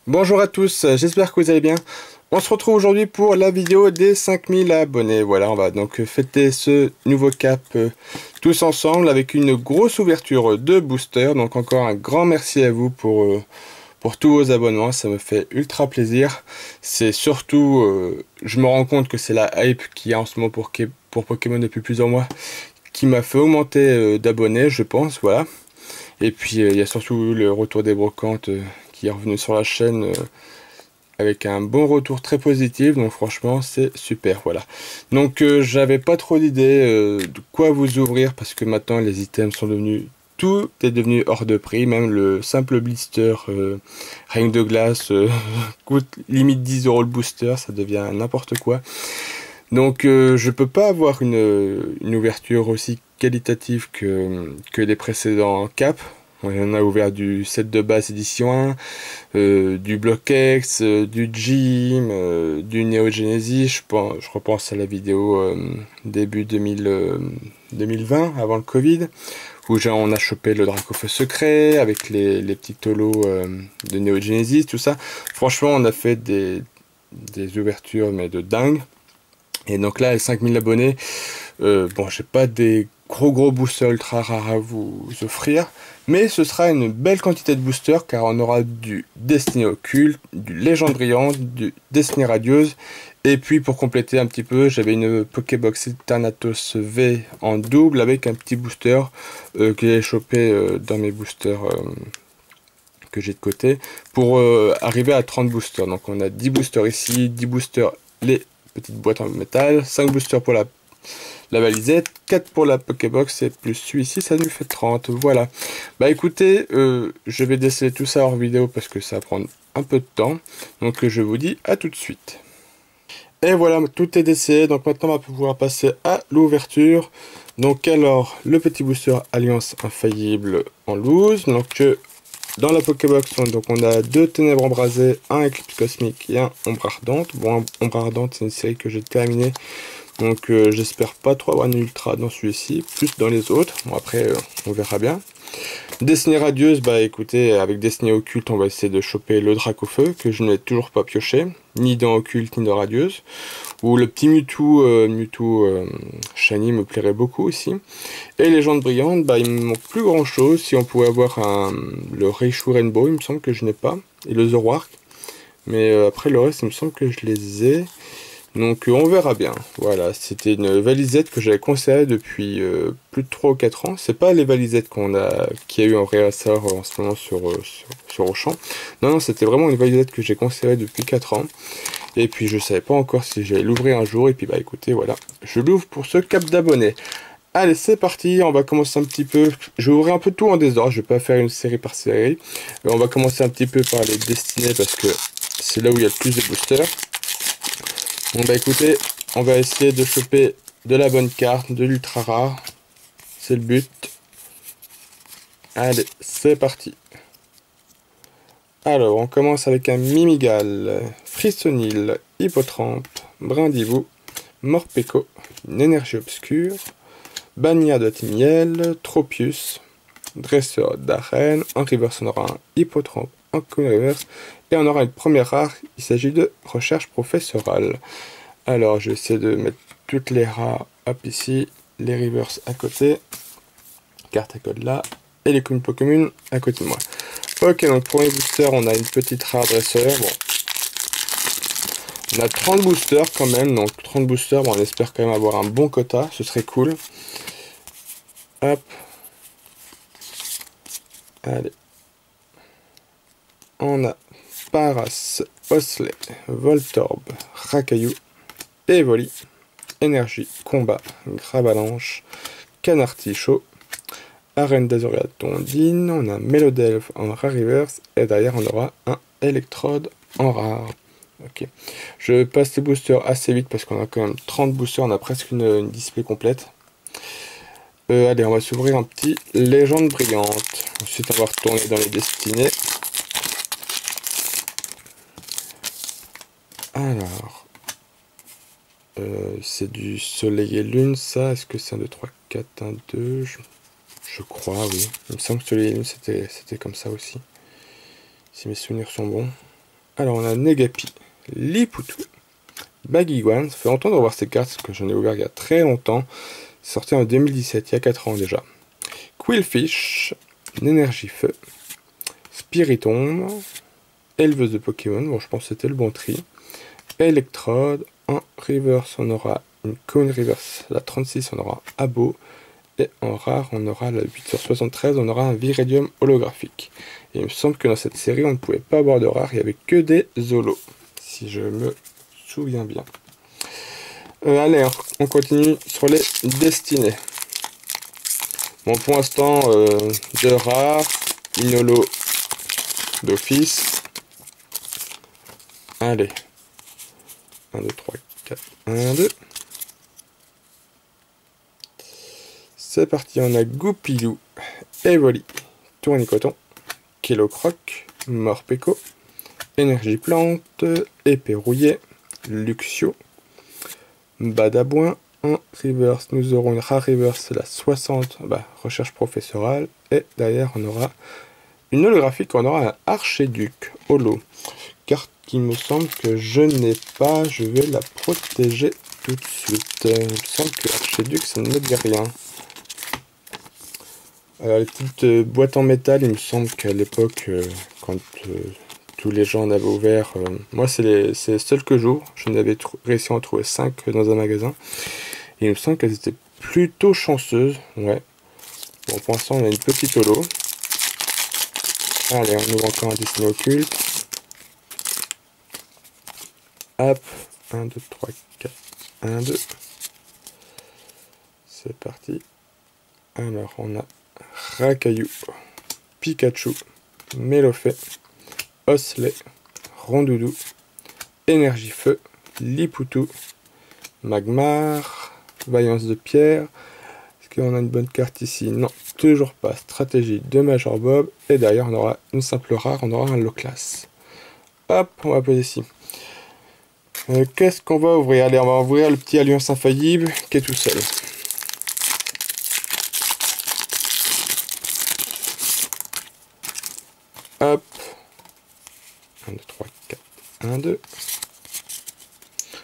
Bonjour à tous, j'espère que vous allez bien. On se retrouve aujourd'hui pour la vidéo des 5000 abonnés. Voilà, on va donc fêter ce nouveau cap tous ensemble avec une grosse ouverture de booster. Donc encore un grand merci à vous pour tous vos abonnements, ça me fait ultra plaisir. C'est surtout, je me rends compte que c'est la hype qu'il y a en ce moment pour Pokémon depuis plusieurs mois qui m'a fait augmenter d'abonnés, je pense, voilà. Et puis il y a surtout le retour des brocantes qui est revenu sur la chaîne avec un bon retour très positif, donc franchement c'est super, voilà. Donc j'avais pas trop d'idées de quoi vous ouvrir parce que maintenant les items sont devenus, tout est devenu hors de prix, même le simple blister Reine de glace coûte limite 10 € le booster, ça devient n'importe quoi. Donc je peux pas avoir une ouverture aussi qualitative que les précédents caps. On a ouvert du set de base édition 1, du Block-X, du Gym, du Neo Genesis. Je repense à la vidéo début 2020, avant le Covid, où on a chopé le Dracofeu secret avec les petits tolos de Neo Genesis, tout ça. Franchement, on a fait des ouvertures mais de dingue. Et donc là, les 5000 abonnés, bon, j'ai pas des gros boosters ultra rares à vous offrir, mais ce sera une belle quantité de boosters car on aura du Destiny Occulte, du Légende Brillante, du Destiny Radieuse, et puis pour compléter un petit peu, j'avais une Pokébox Thanatos V en double avec un petit booster que j'ai chopé dans mes boosters que j'ai de côté pour arriver à 30 boosters. Donc on a 10 boosters ici, 10 boosters les petites boîtes en métal, 5 boosters pour la balisette, 4 pour la Pokébox et plus celui-ci, ça nous fait 30. Voilà. Bah écoutez, je vais déceler tout ça hors vidéo parce que ça va prendre un peu de temps. Donc je vous dis à tout de suite. Et voilà, tout est décellé. Donc maintenant on va pouvoir passer à l'ouverture. Donc alors, le petit booster Alliance Infaillible en loose. Donc dans la Pokébox, on a 2 Ténèbres Embrasées, un Éclipse Cosmique et un Ombre Ardente. Bon, Ombre Ardente, c'est une série que j'ai terminée. Donc j'espère pas trop avoir une ultra dans celui-ci, plus dans les autres. Bon après, on verra bien. Destiny Radieuse, bah écoutez, avec Destiny Occulte, on va essayer de choper le Dracofeu, que je n'ai toujours pas pioché, ni dans Occulte, ni dans Radieuse. Ou le petit Mewtwo Shiny me plairait beaucoup aussi. Et Légende Brillante, bah il me manque plus grand chose. Si on pouvait avoir le Raichu Rainbow, il me semble que je n'ai pas. Et le Zoroark. Mais après le reste, il me semble que je les ai. Donc on verra bien. Voilà, c'était une valisette que j'avais conservée depuis plus de 3 ou 4 ans. C'est pas les valisettes qu'il y a eu en réassort en ce moment sur Auchan. Non, c'était vraiment une valisette que j'ai conservée depuis 4 ans. Et puis je savais pas encore si j'allais l'ouvrir un jour. Et puis bah écoutez, voilà, je l'ouvre pour ce cap d'abonnés. Allez, c'est parti, on va commencer un petit peu. Je vais ouvrir un peu tout en désordre, je vais pas faire une série par série. On va commencer un petit peu par les destinés parce que c'est là où il y a le plus de boosters. Bon bah écoutez, on va essayer de choper de la bonne carte, de l'ultra rare. C'est le but. Allez, c'est parti. Alors, on commence avec un Mimigal, Frissonil, Hippotrampe, Brindivou, Morpeko, une énergie obscure, Bagnard de Timiel, Tropius, Dresseur d'Arène, en reverse on aura un Hippotrampe, en reverse, et on aura une première rare, il s'agit de Recherche Professorale. Alors, je vais essayer de mettre toutes les rares, hop ici, les reverse à côté, carte à code là, et les Pokémon à côté de moi. Ok, donc pour les boosters, on a une petite rare dresseur. Bon. On a 30 boosters quand même, donc 30 boosters, bon, on espère quand même avoir un bon quota, ce serait cool. Hop. Allez. On a Paras, Osley, Voltorb, Rakaillou, Evoli, Énergie, Combat, Gravalanche, Canartichaud, Arène d'Azuria Tondine, on a Melodelph en rare reverse, et derrière on aura un Electrode en rare. Ok. Je passe les boosters assez vite parce qu'on a quand même 30 boosters, on a presque une display complète. Allez, on va s'ouvrir un petit Légende Brillante. Ensuite, on va retourner dans les destinées. Alors, c'est du Soleil et Lune, ça. Est-ce que c'est un 2, 3, 4, 1, 2 je crois, oui. Il me semble que Soleil et Lune, c'était comme ça aussi. Si mes souvenirs sont bons. Alors on a Negapi, Lipoutou, Baguiguan. Ça fait longtemps de revoir ces cartes parce que j'en ai ouvert il y a très longtemps. C'est sorti en 2017, il y a 4 ans déjà. Quillfish, Énergie Feu, Spiritomb, Éleveuse de Pokémon. Bon, je pense que c'était le bon tri. Electrode. En reverse, on aura une Coin Reverse, la 36, on aura Abo. Et en rare, on aura la 8/73, on aura un Viridium holographique. Et il me semble que dans cette série, on ne pouvait pas avoir de rare, il n'y avait que des Zolos, si je me souviens bien. Allez, on continue sur les destinées. Bon, pour l'instant, de rare, une holo d'office. Allez. 1, 2, 3, 4, 1, 2. C'est parti, on a Goupilou, Evoli, Tournicoton, Kilocroc, Morpeko, Énergie Plante, Épée Rouillée, Luxio, Badabouin. En reverse, nous aurons une rare reverse, la 60, recherche professorale. Et derrière, on aura une holographique, on aura un Archéduc holo. Carte qui me semble que je n'ai pas, je vais la protéger tout de suite. Il me semble que Archéduc, ça ne me dit rien. Alors les petites boîtes en métal, il me semble qu'à l'époque, quand tous les gens en avaient ouvert, moi c'est les seuls que j'ouvre, je n'avais réussi à en trouver 5 dans un magasin, et il me semble qu'elles étaient plutôt chanceuses, ouais. Bon, pour l'instant on a une petite holo. Allez, on ouvre encore un Destiné occulte. Hop, 1, 2, 3, 4, 1, 2. C'est parti. Alors on a Rakayu, Pikachu, Mélofée, Osley, Rondoudou, Énergie Feu, Lipoutou, Magmar, Vaillance de Pierre. Est-ce qu'on a une bonne carte ici? Non, toujours pas. Stratégie de Major Bob. Et derrière, on aura une simple rare, on aura un low class. Hop, on va poser ici. Qu'est-ce qu'on va ouvrir? Allez, on va ouvrir le petit Alliance Infaillible qui est tout seul. Hop. 1, 2, 3, 4, 1, 2.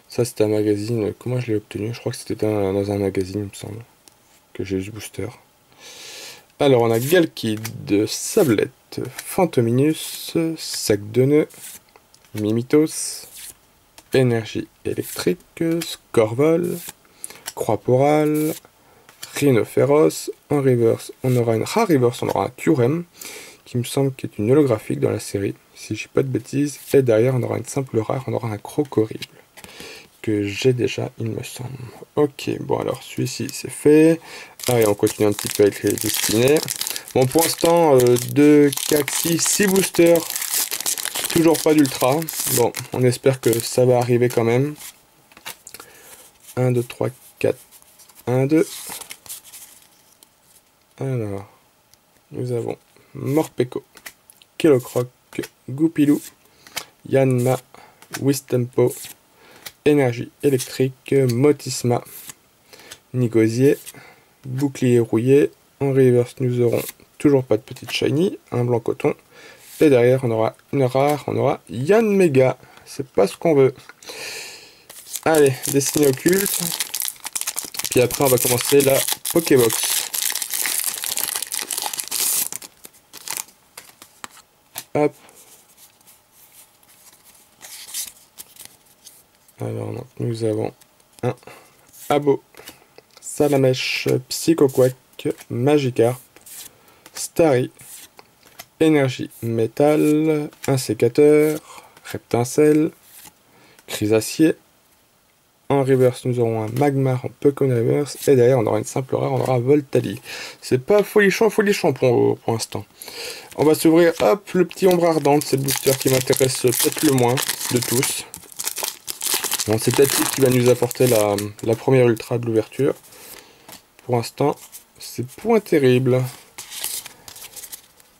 Ça, c'était un magazine. Comment je l'ai obtenu? Je crois que c'était dans un magazine, il me semble. Que j'ai eu ce booster. Alors, on a Galkid, Sablette, Fantominus, Sac de nœuds, Mimitos, Énergie électrique, Scorvol, Croix-Porale, Rhinophéros. En reverse, on aura une rare reverse, on aura un Kyurem, qui me semble qu'il est une holographique dans la série, si je dis pas de bêtises. Et derrière, on aura une simple rare, on aura un Crocorible, que j'ai déjà, il me semble. Ok, bon alors, celui-ci, c'est fait. Allez, on continue un petit peu avec les destinées. Bon, pour l'instant, 2, 4, 6 boosters. Toujours pas d'ultra. Bon, on espère que ça va arriver quand même. 1, 2, 3, 4. 1, 2. Alors, nous avons Morpeko, Kilocroc, Goupilou, Yanma, Wistempo, Énergie électrique, Motisma, Nigosier, Bouclier rouillé. En reverse, nous aurons toujours pas de petite shiny, un blanc coton. Et derrière, on aura une rare, on aura Yanmega. C'est pas ce qu'on veut. Allez, Destiné occulte. Puis après, on va commencer la Pokébox. Hop. Alors, donc, nous avons un Abo, Salamèche, Psychoquack, Magikarp, Starry, Énergie Métal, un Sécateur, Reptincelle, Chrysacier. En reverse, nous aurons un Magmar en Pokémon Reverse. Et derrière, on aura une simple rare, on aura Voltali. C'est pas folichon pour l'instant. On va s'ouvrir, hop, le petit Ombre Ardente. C'est le booster qui m'intéresse peut-être le moins de tous. Bon, c'est peut-être lui qui va nous apporter la première ultra de l'ouverture. Pour l'instant, c'est point terrible.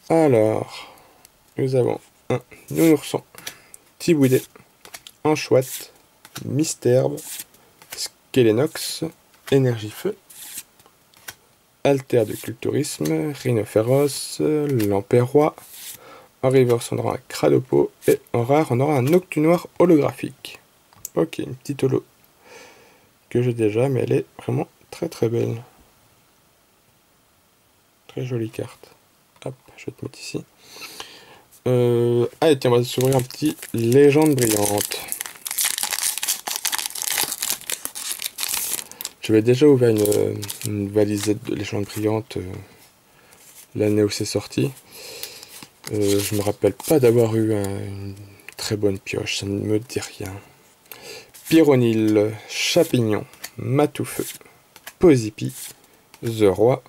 Alors, nous avons un Nounourson, Tibouidé, Anchouette, Misterbe, Skelenox, Énergie Feu, Alter de Culturisme, Rhinophéros, Lampérois. En reverse, on aura un Cradopo. Et en rare, on aura un Noctunoir holographique. Ok, une petite holo que j'ai déjà, mais elle est vraiment très très belle. Très jolie carte. Hop, je vais te mettre ici. Allez, tiens, on va s'ouvrir un petit Légende brillante. J'avais déjà ouvert une valisette de Légende brillante l'année où c'est sorti. Je me rappelle pas d'avoir eu une très bonne pioche, ça ne me dit rien. Pyronil, Chapignon, Matoufeu, Posipi, The Roi,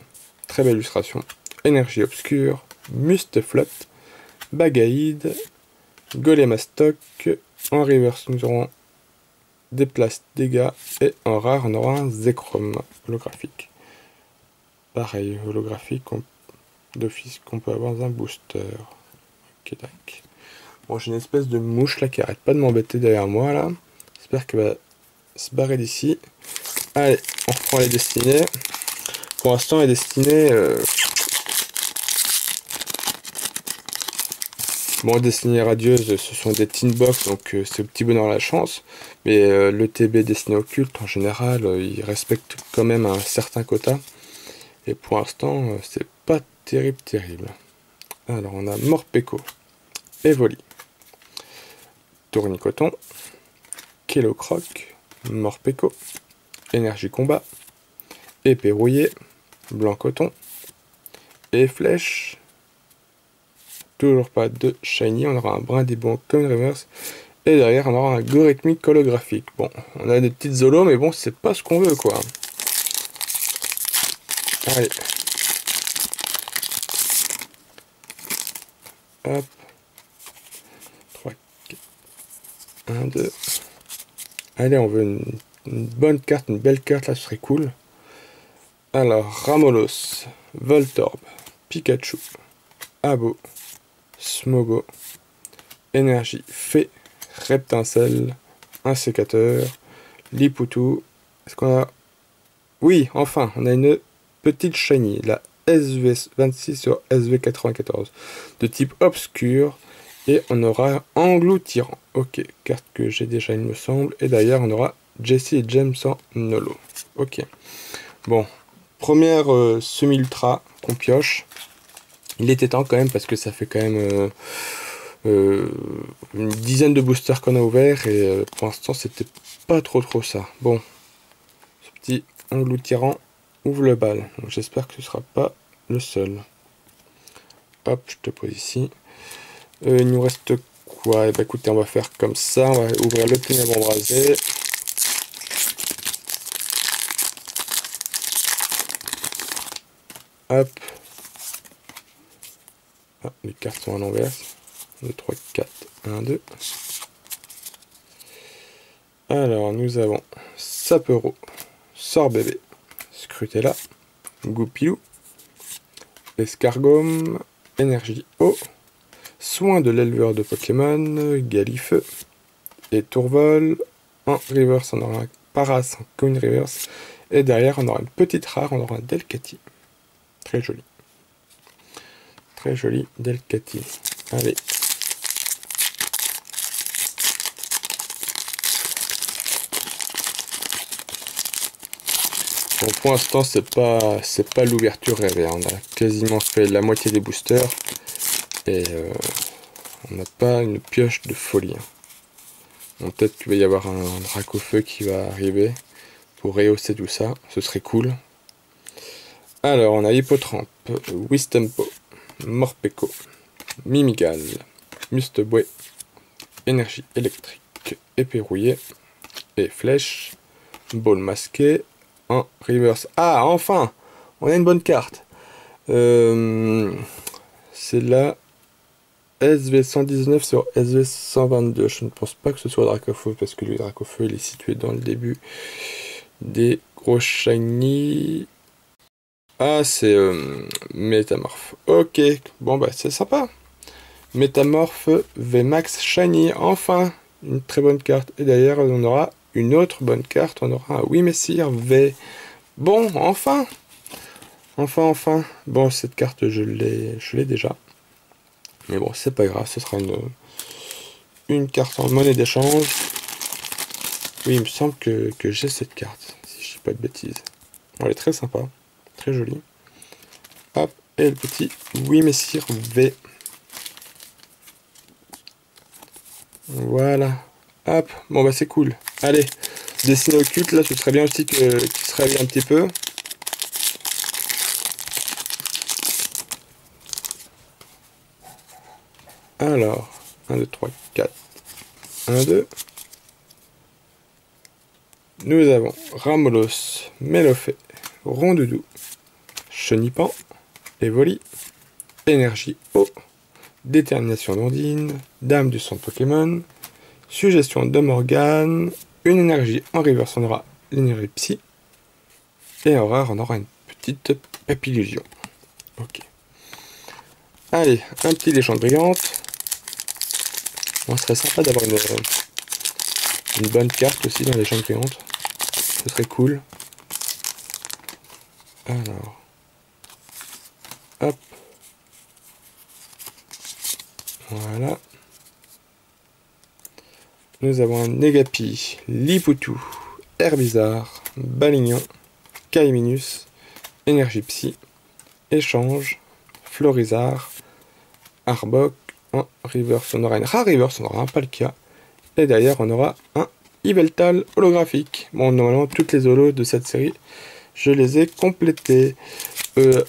très belle illustration, Énergie Obscure, Musteflot, Bagaïde, Golemastoc. En reverse, nous aurons Déplace Dégâts et en rare, on aura un Zekrom holographique. Pareil, holographique d'office qu'on peut avoir dans un booster. Ok, tac. Bon, j'ai une espèce de mouche là qui arrête pas de m'embêter derrière moi là. J'espère qu'elle va se barrer d'ici. Allez, on reprend les destinées. Pour l'instant, les destinées. Bon, destinées radieuses, ce sont des tin box, donc c'est au petit bonheur la chance. Mais le TB destiné occulte, en général, il respecte quand même un certain quota. Et pour l'instant, c'est pas terrible. Alors, on a Morpeko, Evoli, Tournicoton, Kellocroc, Morpeko, Énergie Combat, Épée Rouillée, Blanc Coton, et Flèche. Toujours pas de Shiny, on aura un Brindibon comme reverse. Et derrière, on aura un Gorithmique holographique. Bon, on a des petites zolos, mais bon, c'est pas ce qu'on veut, quoi. Allez. Hop. 3, 4, 1, 2. Allez, on veut une bonne carte, une belle carte, là, ce serait cool. Alors, Ramolos, Voltorb, Pikachu, Abo, Smogo, Énergie, Fée, Reptincelle, un sécateur, Lipoutou. Est-ce qu'on a... Oui, enfin, on a une petite shiny, la SV26 sur SV94, de type obscur, et on aura Engloutirant. Ok, carte que j'ai déjà, il me semble, et d'ailleurs, on aura Jessie et James en holo. Ok, bon, première semi-ultra qu'on pioche. Il était temps quand même, parce que ça fait quand même... une dizaine de boosters qu'on a ouverts et pour l'instant c'était pas trop ça. Bon, ce petit Engloutirant ouvre le bal, donc j'espère que ce sera pas le seul. Hop, je te pose ici. Il nous reste quoi? Eh ben, écoutez, on va faire comme ça, on va ouvrir le ténèbre embrasé. Hop. Ah, les cartes sont à l'envers. 2, 3, 4, 1, 2. Alors, nous avons Sapero, Sorbébé, Scrutella, Goupilou, Escargome, Énergie Eau, Soin de l'éleveur de Pokémon, Galifeu, et Tourvol. En reverse, on aura un Paras en coin reverse, et derrière, on aura une petite rare, on aura un Delcatty. Très joli. Très joli Delcatty. Allez. Bon, pour l'instant, c'est pas l'ouverture rêvée. On a quasiment fait la moitié des boosters et on n'a pas une pioche de folie. Bon, peut-être qu'il va y avoir un Dracofeu qui va arriver pour rehausser tout ça. Ce serait cool. Alors, on a Hippotrampe, Wistempo, Morpeko, Mimigal, Musteboué, Énergie électrique, Épée rouillée et Flèche, Ball masqué. En reverse. Ah, enfin, on a une bonne carte. C'est la SV119 sur SV122. Je ne pense pas que ce soit Dracofeu, parce que le Dracofeu il est situé dans le début des gros shiny. Ah, c'est Métamorphe. Ok, bon bah c'est sympa. Métamorphe VMAX Shiny, enfin, une très bonne carte. Et d'ailleurs, on aura une autre bonne carte, on aura un Oui Messire V. Bon, enfin. Enfin. Bon, cette carte, je l'ai déjà. Mais bon, c'est pas grave, ce sera une carte en monnaie d'échange. Oui, il me semble que j'ai cette carte, si je dis pas de bêtises. Elle est très sympa, très jolie. Hop, et le petit Oui Messire V. Voilà. Hop, bon bah c'est cool. Allez, dessiner occulte, là, ce serait bien aussi qu'il se réveille un petit peu. Alors, 1, 2, 3, 4. 1, 2. Nous avons Ramolos, Mélofée, Rondoudou, Chenipan, Evoli, Énergie Eau, Détermination d'Ondine, Dame du centre Pokémon, Suggestion de Morgane, une énergie en reverse, on aura l'énergie Psy, et en rare, on aura une petite Papillusion. Ok. Allez, un petit légende brillante. Bon, ce serait sympa d'avoir une bonne carte aussi dans les légendes brillantes. Ce serait cool. Alors. Hop. Voilà. Nous avons un Negapi, Lipoutou, Herbizarre, Balignon, Kaiminus, Énergie Psy, Échange, Florizard, Arbok, en reverse on aura une rare reverse, on aura un Palkia, et derrière on aura un Yveltal holographique. Bon, normalement toutes les holos de cette série, je les ai complétés.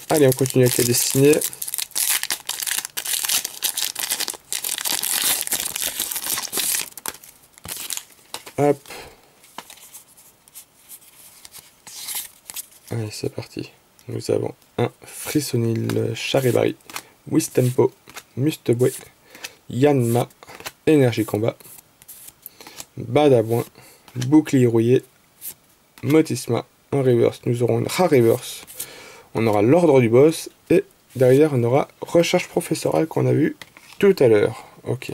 Allez, on continue avec les destinées. Hop. Allez, c'est parti. Nous avons un Frissonil Charibari, Wistempo, Musteboué, Yanma, Énergie Combat, Badabouin, Bouclier Rouillé, Motisma. En reverse, nous aurons une rare reverse. On aura l'ordre du boss et derrière on aura recherche professorale qu'on a vu tout à l'heure. Ok.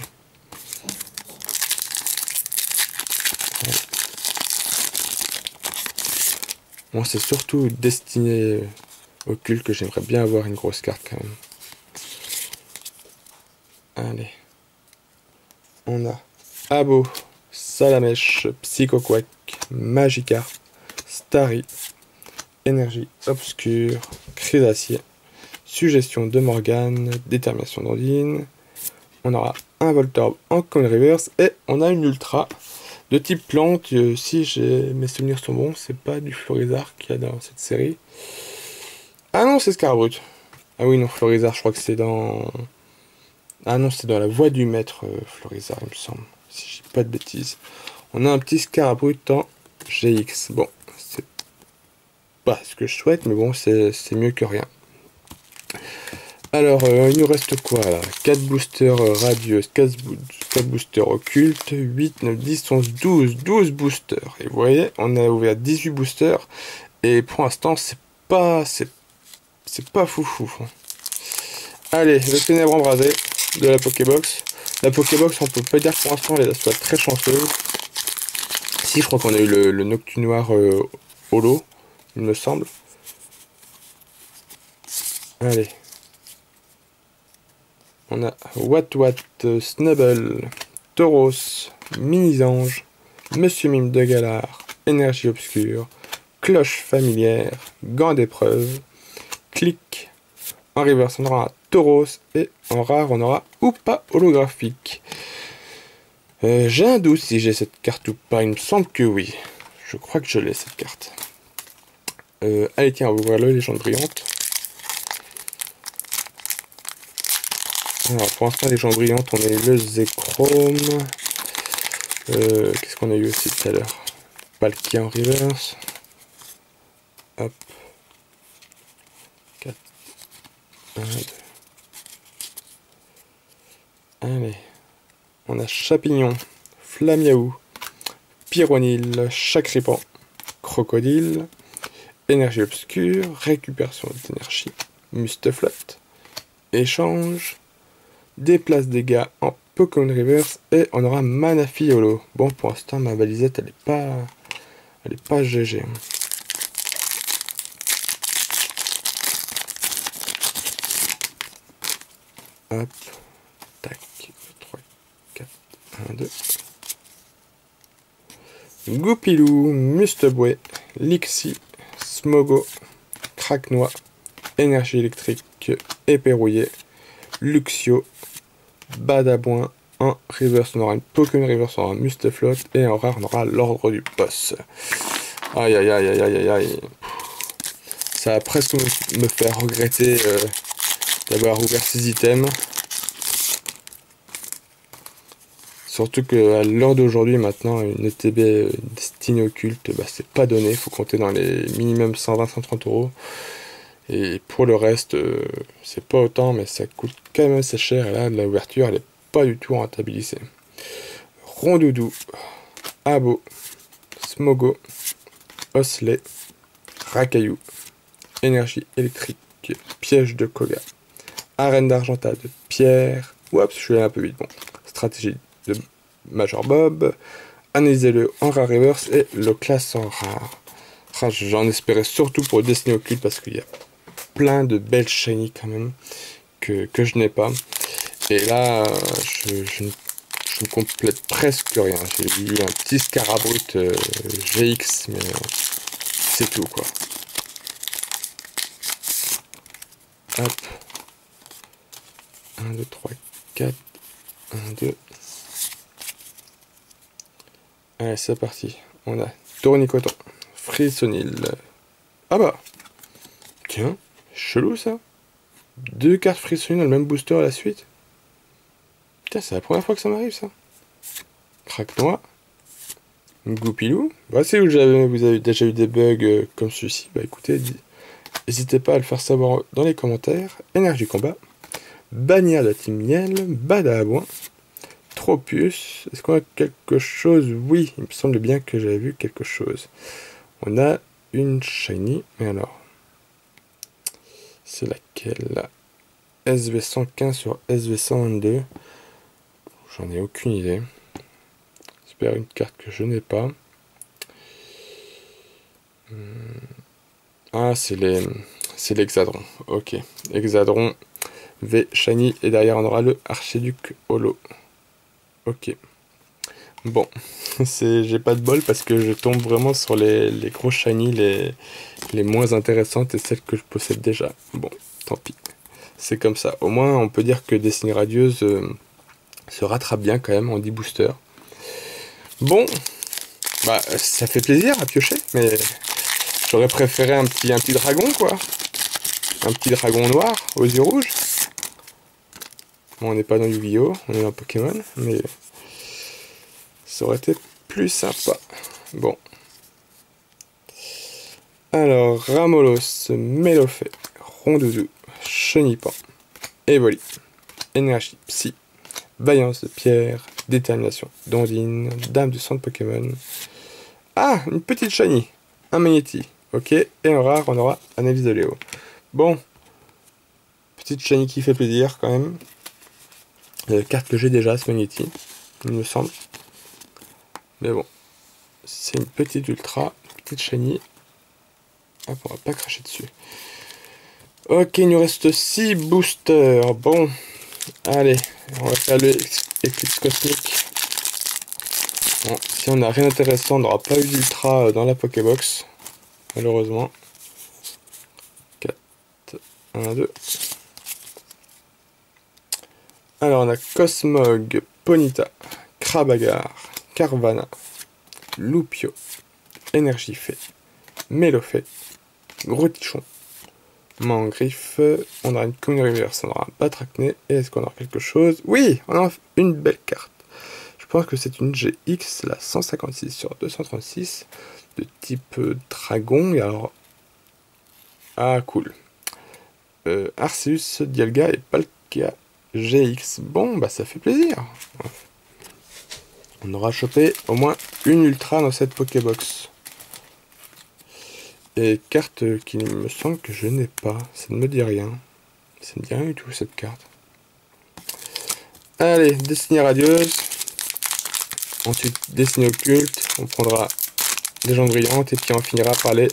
Bon, c'est surtout destiné occulte que j'aimerais bien avoir une grosse carte quand même. Allez. On a Abo, Salamèche, Psychoquack, Magikarp, Starry, Énergie Obscure, Cri d'Acier, Suggestion de Morgane, Détermination d'Ondine. On aura un Voltorb en Con Reverse et on a une Ultra de type plante. Si mes souvenirs sont bons, c'est pas du Florizard qu'il y a dans cette série. Ah non, c'est Scarbrut. Ah oui, non, Florizard, je crois que c'est dans... Ah non, c'est dans la voie du maître, Florizard, il me semble. Si je dis pas de bêtises. On a un petit Scarbrut en GX. Bon, c'est pas ce que je souhaite, mais bon, c'est mieux que rien. Alors, il nous reste quoi là? 4 boosters radieuses, 4 boosters occultes, 8, 9, 10, 11, 12 boosters. Et vous voyez, on a ouvert 18 boosters. Et pour l'instant, c'est pas foufou. Allez, le ténèbre embrasé de la Pokébox. La Pokébox, on peut pas dire pour l'instant, elle soit très chanceuse. Si, je crois qu'on a eu le Noctu Noir holo, il me semble. Allez. On a Wat, Snubble, Tauros, Mini-Ange, Monsieur Mime de Galar, Énergie Obscure, Cloche Familière, Gant d'épreuve, Clic. En reverse, on aura un Tauros et en rare, on aura Oupa holographique. J'ai un doute si j'ai cette carte ou pas, il me semble que oui. Je crois que je l'ai cette carte. Allez, tiens, on va ouvrir le légende brillante. Alors, pour l'instant, les gens brillantes, on a eu le Zekrom. Qu'est-ce qu'on a eu aussi tout à l'heure? Palkia en reverse. Hop. 4. 1, 2. Allez. On a Chapignon, Flamiaou, Pyronil, Chacripan, Crocodile, Énergie Obscure, Récupération d'énergie, Mustaflot, Échange, Déplace dégâts en Pokémon Reverse et on aura Manafi Holo. Bon, pour l'instant, ma balisette, elle est pas GG. Hop. 4, 1, 2. Goupilou, Musteboué, Lixie, Smogo, Craquenois, Énergie électrique, Éperrouillé, Luxio, Badabouin. En reverse, on aura une Pokémon reverse, on aura un Mustaflot, et en rare, on aura l'ordre du boss. Aïe aïe aïe aïe aïe aïe. Ça va presque me faire regretter d'avoir ouvert ces items. Surtout qu'à l'heure d'aujourd'hui, maintenant, une ETB destinée au culte, bah, c'est pas donné. Il faut compter dans les minimum 120-130 euros. Et pour le reste, c'est pas autant, mais ça coûte quand même assez cher. Et là, l'ouverture, elle est pas du tout rentabilisée. Rondoudou, Abo, Smogo, Osley, Racaillou, Énergie électrique, Piège de Koga, Arène d'Argenta de Pierre. Oups, je suis allé un peu vite. Bon, stratégie de Major Bob, analysez-le en rare reverse et le classe en rare. Ah, j'en espérais surtout pour Destiny Occulte parce qu'il y a plein de belles shiny quand même que je n'ai pas. Et là, je ne complète presque rien. J'ai eu un petit Scarabrut GX, mais c'est tout quoi. Hop. 1, 2, 3, 4. 1, 2. Allez, c'est parti. On a Tournicoton, Frissonil. Ah bah. Tiens, chelou ça. 2 cartes Frissonil dans le même booster à la suite. Putain, c'est la première fois que ça m'arrive ça. Craquenois. Goupilou. Bah, si vous avez déjà eu des bugs comme celui-ci, bah écoutez, n'hésitez pas à le faire savoir dans les commentaires. Énergie combat. Bannière de la team Miel. Badabouin. Tropius. Est-ce qu'on a quelque chose? Oui, il me semble bien que j'avais vu quelque chose. On a une shiny. Mais alors, c'est laquelle? SV115 sur SV122. J'en ai aucune idée. J'espère une carte que je n'ai pas. Ah, c'est l'Hexadron. Ok. Hexadron. V shiny. Et derrière, on aura le Archiduc Holo. Ok. Bon. J'ai pas de bol parce que je tombe vraiment sur les gros shiny, les moins intéressantes et celles que je possède déjà. Bon, tant pis. C'est comme ça. Au moins, on peut dire que Destiny Radieuse se rattrape bien quand même en 10 boosters. Bon. Bah, ça fait plaisir à piocher, mais j'aurais préféré un petit dragon, quoi. Un petit dragon noir aux yeux rouges. Bon, on n'est pas dans Yu-Gi-Oh! On est dans Pokémon, mais ça aurait été plus sympa. Bon. Alors, Ramolos, Mélofée, Rondoudou, Chenipan, Evoli, Énergie Psy, Vaillance de Pierre, Détermination d'Ondine, Dame du centre Pokémon. Ah, une petite shiny, un Magnéti. Ok, et en rare, on aura Analyse de Léo. Bon, petite shiny qui fait plaisir quand même. Carte que j'ai déjà, ce Magnéti, il me semble. Mais bon, c'est une petite ultra, petite shiny. Hop, on va pas cracher dessus. Ok, il nous reste 6 boosters. Bon, allez, on va faire le Eclipse Cosmique. Bon, si on n'a rien d'intéressant, on n'aura pas eu d'ultra dans la Pokébox. Malheureusement. 4, 1, 2. Alors, on a Cosmog, Ponyta, Krabagar, Carvana, Loupio, Énergifée, Mélofée, Grotichon, Mangriffe, on aura une commune reverse, on aura un Batracné, et est-ce qu'on aura quelque chose? Oui, on a une belle carte. Je pense que c'est une GX, la 156 sur 236, de type dragon, et alors... Ah, cool. Arceus, Dialga et Palkia GX. Bon, bah ça fait plaisir. On aura chopé au moins une ultra dans cette Pokébox. Et carte qui me semble que je n'ai pas. Ça ne me dit rien. Ça ne me dit rien du tout cette carte. Allez, Destiny Radieuse. Ensuite, Destiny Occulte. On prendra Légende Brillante. Et puis on finira par les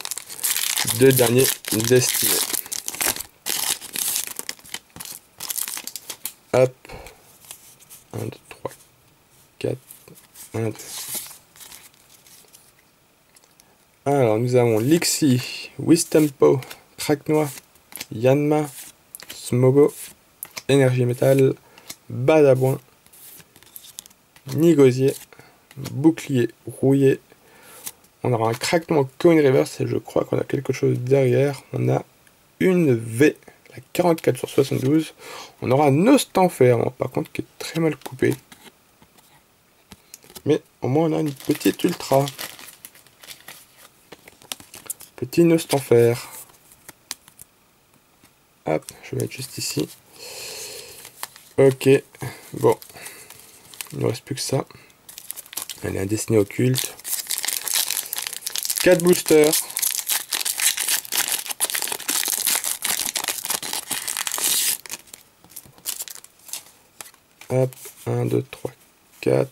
2 derniers Destiny. Hop. 1, 2, 3, 4, 1, 2. Alors, nous avons Lixi, Wistempo, Kraknoa, Yanma, Smogo, Énergie Métal, Badabouin, Nigosier, Bouclier rouillé. On aura un Kraknoa Coin Reverse et je crois qu'on a quelque chose derrière. On a une V, la 44 sur 72. On aura un Nostanfer, par contre qui est très mal coupé. Mais au moins on a une petite ultra. Petit Nostanfer. Hop, je vais mettre juste ici. Ok, bon. Il ne reste plus que ça. Elle est un dessiné occulte. 4 boosters. Hop, 1, 2, 3, 4.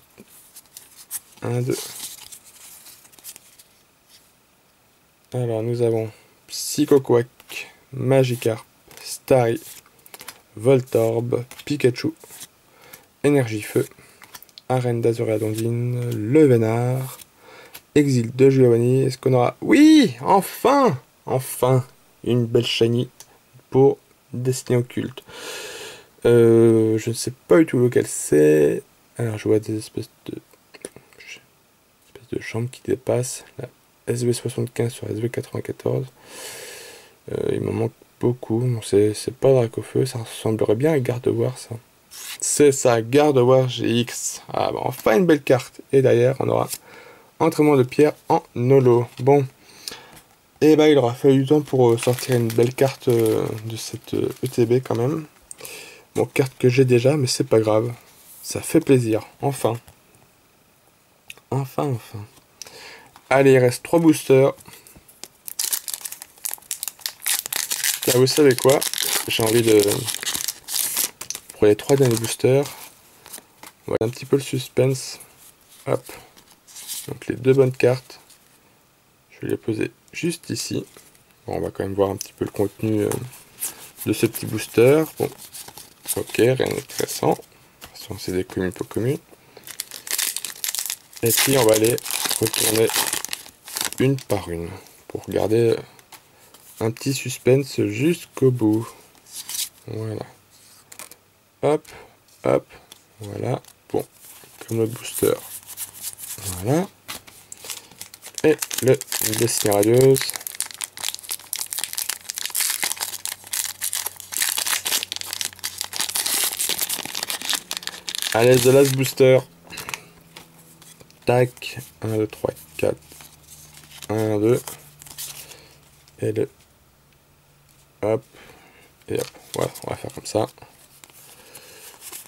1, 2. Alors nous avons Psychoquack, Magikarp, Starry, Voltorb, Pikachu, Énergie Feu, Arène d'Azuréadondine, Le Vénard, Exil de Giovanni. Est-ce qu'on aura... Oui, enfin, enfin, une belle shiny pour Destinée Occulte. Je ne sais pas du tout lequel c'est. Alors je vois des espèces de chambres qui dépassent. La SV75 sur SV94. Il m'en manque beaucoup. Bon, c'est pas Dracofeu, ça ressemblerait bien à Gardevoir ça. C'est ça, Gardevoir GX. Ah bon, enfin une belle carte. Et derrière on aura Entraînement de pierre en holo. Bon. Et bah il aura fallu du temps pour sortir une belle carte de cette ETB quand même. Bon, carte que j'ai déjà, mais c'est pas grave. Ça fait plaisir. Enfin. Enfin. Allez, il reste 3 boosters. Là, vous savez quoi? J'ai envie de... Pour les 3 derniers boosters, voilà un petit peu le suspense. Hop. Donc les 2 bonnes cartes. Je vais les poser juste ici. Bon, on va quand même voir un petit peu le contenu de ce petit booster. Bon. Ok, rien d'intéressant. De toute façon, c'est des communes pour communes. Et puis, on va aller retourner une par une pour regarder un petit suspense jusqu'au bout. Voilà. Hop, hop, voilà. Bon, comme notre booster. Voilà. Et le dessin radieuse. Allez, The Last Booster. Tac. 1, 2, 3, 4. 1, 2. Et le... Hop. Et hop. Voilà, on va faire comme ça.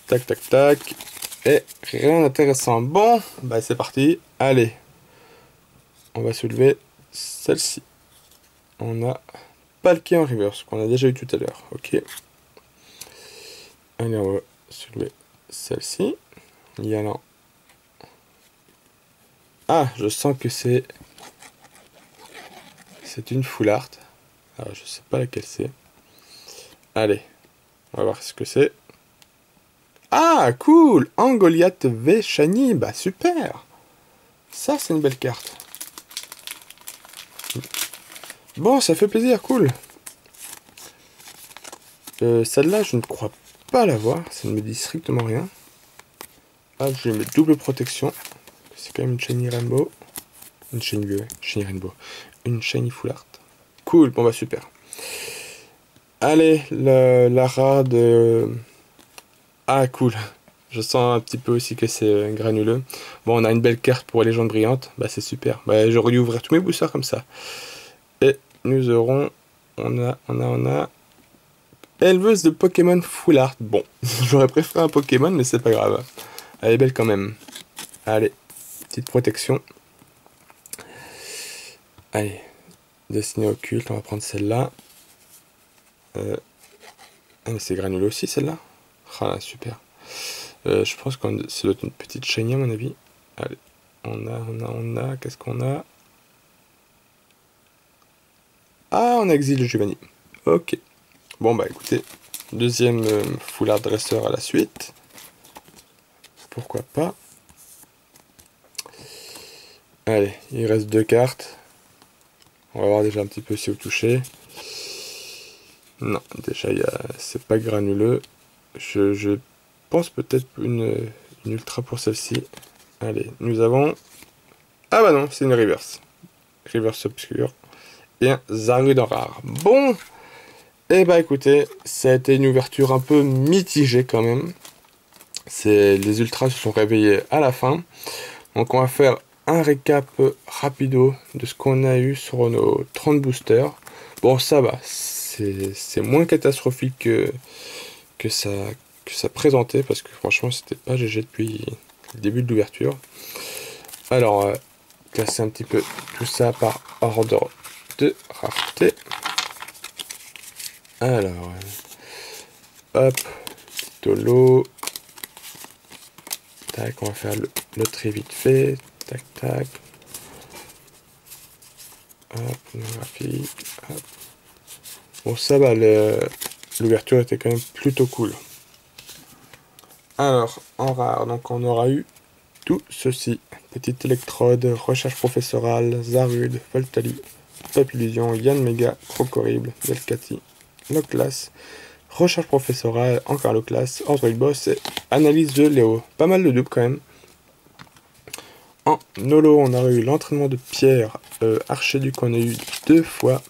Tac, tac, tac. Et rien d'intéressant. Bon, bah c'est parti. Allez. On va soulever celle-ci. On a Palkia en reverse, qu'on a déjà eu tout à l'heure. Ok. Allez, on va soulever celle-ci. Il y en a... Ah, je sens que c'est une full art. Alors, je sais pas laquelle c'est. Allez, on va voir ce que c'est. Ah, cool! Angoliath V Shiny. Bah, super! Ça, c'est une belle carte. Bon, ça fait plaisir, cool. Celle-là, je ne crois pas l'avoir. Ça ne me dit strictement rien. Ah, je vais mettre double protection. C'est quand même une Shiny Rainbow. Une Shiny Rainbow. Une Shiny Full Art. Cool, bon bah super. Allez, la rare de... Ah, cool. Je sens un petit peu aussi que c'est granuleux. Bon, on a une belle carte pour les légendes brillantes. Bah, c'est super. Bah, j'aurais dû ouvrir tous mes boosters comme ça. Et nous aurons... On a... Éleveuse de Pokémon Full Art. Bon, j'aurais préféré un Pokémon, mais c'est pas grave. Elle est belle quand même. Allez, petite protection. Allez, destinée occulte, on va prendre celle-là. Ah, mais c'est granuleux aussi celle-là. Ah, super. Je pense que ça doit être une petite shiny à mon avis. Allez, on a, qu'est-ce qu'on a? Ah, on a Exil Giovanni. Ok. Bon bah écoutez, deuxième full art dresseur à la suite. Pourquoi pas. Allez, il reste 2 cartes. On va voir déjà un petit peu si vous touchez. Non, déjà c'est pas granuleux. Je pense peut-être une ultra pour celle-ci. Allez, nous avons... Ah bah non, c'est une reverse. Reverse obscure. Et un Zarude en rare. Bon, et bah écoutez, ça a été une ouverture un peu mitigée quand même. Les ultras se sont réveillés à la fin. Donc on va faire un récap rapido de ce qu'on a eu sur nos 30 boosters. Bon, ça va, c'est moins catastrophique que ça présentait, parce que franchement c'était pas GG depuis le début de l'ouverture. Alors, classer un petit peu tout ça par ordre de rareté. Alors, hop, petit holo. Tac, on va faire le tri vite fait. Tac, tac. Hop, graphique. Hop. Bon, ça va, l'ouverture était quand même plutôt cool. Alors, en rare, donc on aura eu tout ceci. Petite électrode, recherche professorale, Zarude, Voltali, Top Illusion, Yann Mega, Crocorrible, Delcati, Loclas, recherche professorale, encore Loclas, Ordre Boss et analyse de Léo. Pas mal de doubles quand même. En holo, on a eu l'entraînement de Pierre, Archiduc, on a eu 2 fois.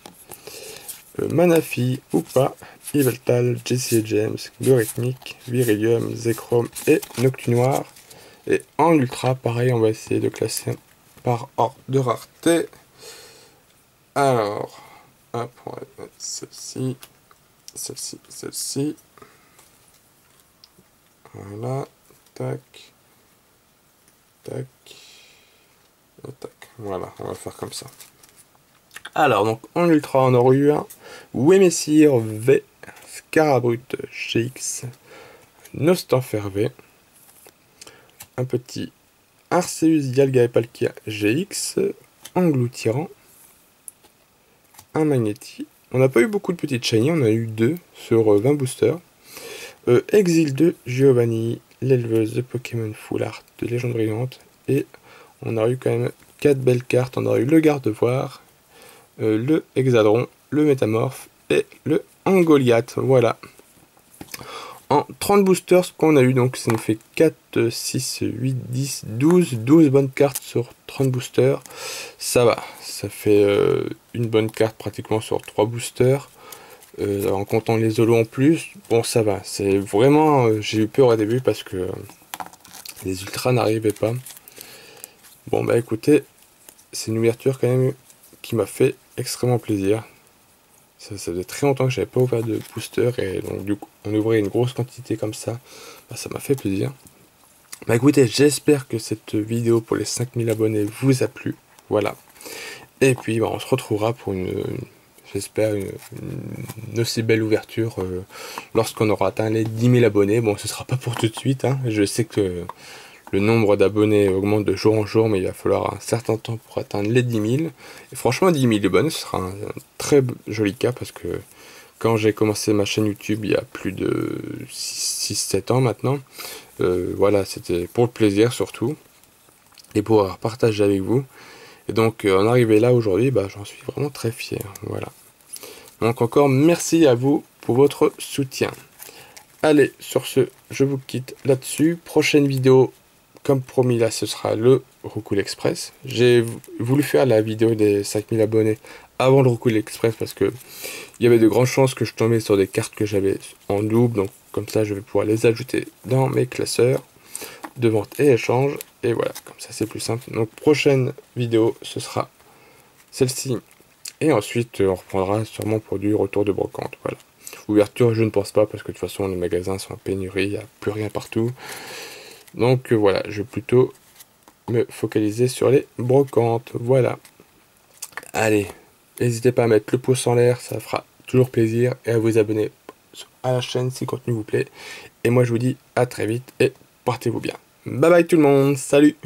Manafi, Oupa, Yveltal, Jesse et James, Gorithmic, Viridium, Zekrom et Noctunoir. Et en ultra, pareil, on va essayer de classer par ordre de rareté. Alors, hop, on va mettre celle-ci, celle-ci, celle-ci. Voilà, tac, tac, et tac. Voilà, on va faire comme ça. Alors, donc en ultra, on aura eu un Wemessir V, Scarabrut GX, Nostanfer V, un petit Arceus Dialga et Palkia GX, Engloutirant, un Magnéti. On n'a pas eu beaucoup de petites shiny, on a eu 2 sur 20 boosters. Exil de Giovanni, l'éleveuse de Pokémon Full Art de Légende Brillante. Et on a eu quand même 4 belles cartes. On a eu le Gardevoir, le Hexadron, le Métamorphe et le Angoliath. Voilà. En 30 boosters, ce qu'on a eu, donc ça nous fait 4, 6, 8, 10, 12 bonnes cartes sur 30 boosters. Ça va, ça fait une bonne carte pratiquement sur 3 boosters. En comptant les holos en plus, bon ça va. C'est vraiment, j'ai eu peur au début parce que les ultras n'arrivaient pas. Bon bah écoutez, c'est une ouverture quand même qui m'a fait extrêmement plaisir. Ça faisait très longtemps que j'avais pas ouvert de booster, et donc du coup on ouvrait une grosse quantité comme ça, bah, ça m'a fait plaisir. Bah écoutez, j'espère que cette vidéo pour les 5000 abonnés vous a plu, voilà. Et puis bah, on se retrouvera pour j'espère une aussi belle ouverture lorsqu'on aura atteint les 10 000 abonnés. Bon, ce sera pas pour tout de suite, hein. Je sais que le nombre d'abonnés augmente de jour en jour, mais il va falloir un certain temps pour atteindre les 10 000. Et franchement, 10 000 abonnés, ce sera un très joli cas, parce que quand j'ai commencé ma chaîne YouTube il y a plus de 6-7 ans maintenant, voilà, c'était pour le plaisir surtout, et pour partager avec vous. Et donc, en arriver là aujourd'hui, bah, j'en suis vraiment très fier. Voilà. Donc encore merci à vous pour votre soutien. Allez, sur ce, je vous quitte là-dessus. Prochaine vidéo, comme promis, là, ce sera le Roucoule Express. J'ai voulu faire la vidéo des 5000 abonnés avant le Roucoule Express, parce que il y avait de grandes chances que je tombais sur des cartes que j'avais en double. Donc comme ça, je vais pouvoir les ajouter dans mes classeurs de vente et échange. Et voilà, comme ça, c'est plus simple. Donc prochaine vidéo, ce sera celle-ci. Et ensuite, on reprendra sûrement pour du retour de brocante. Voilà. Ouverture, je ne pense pas, parce que de toute façon, les magasins sont en pénurie, il n'y a plus rien partout. Donc voilà, je vais plutôt me focaliser sur les brocantes. Voilà. Allez, n'hésitez pas à mettre le pouce en l'air, ça fera toujours plaisir. Et à vous abonner à la chaîne si le contenu vous plaît. Et moi, je vous dis à très vite et portez-vous bien. Bye bye tout le monde, salut!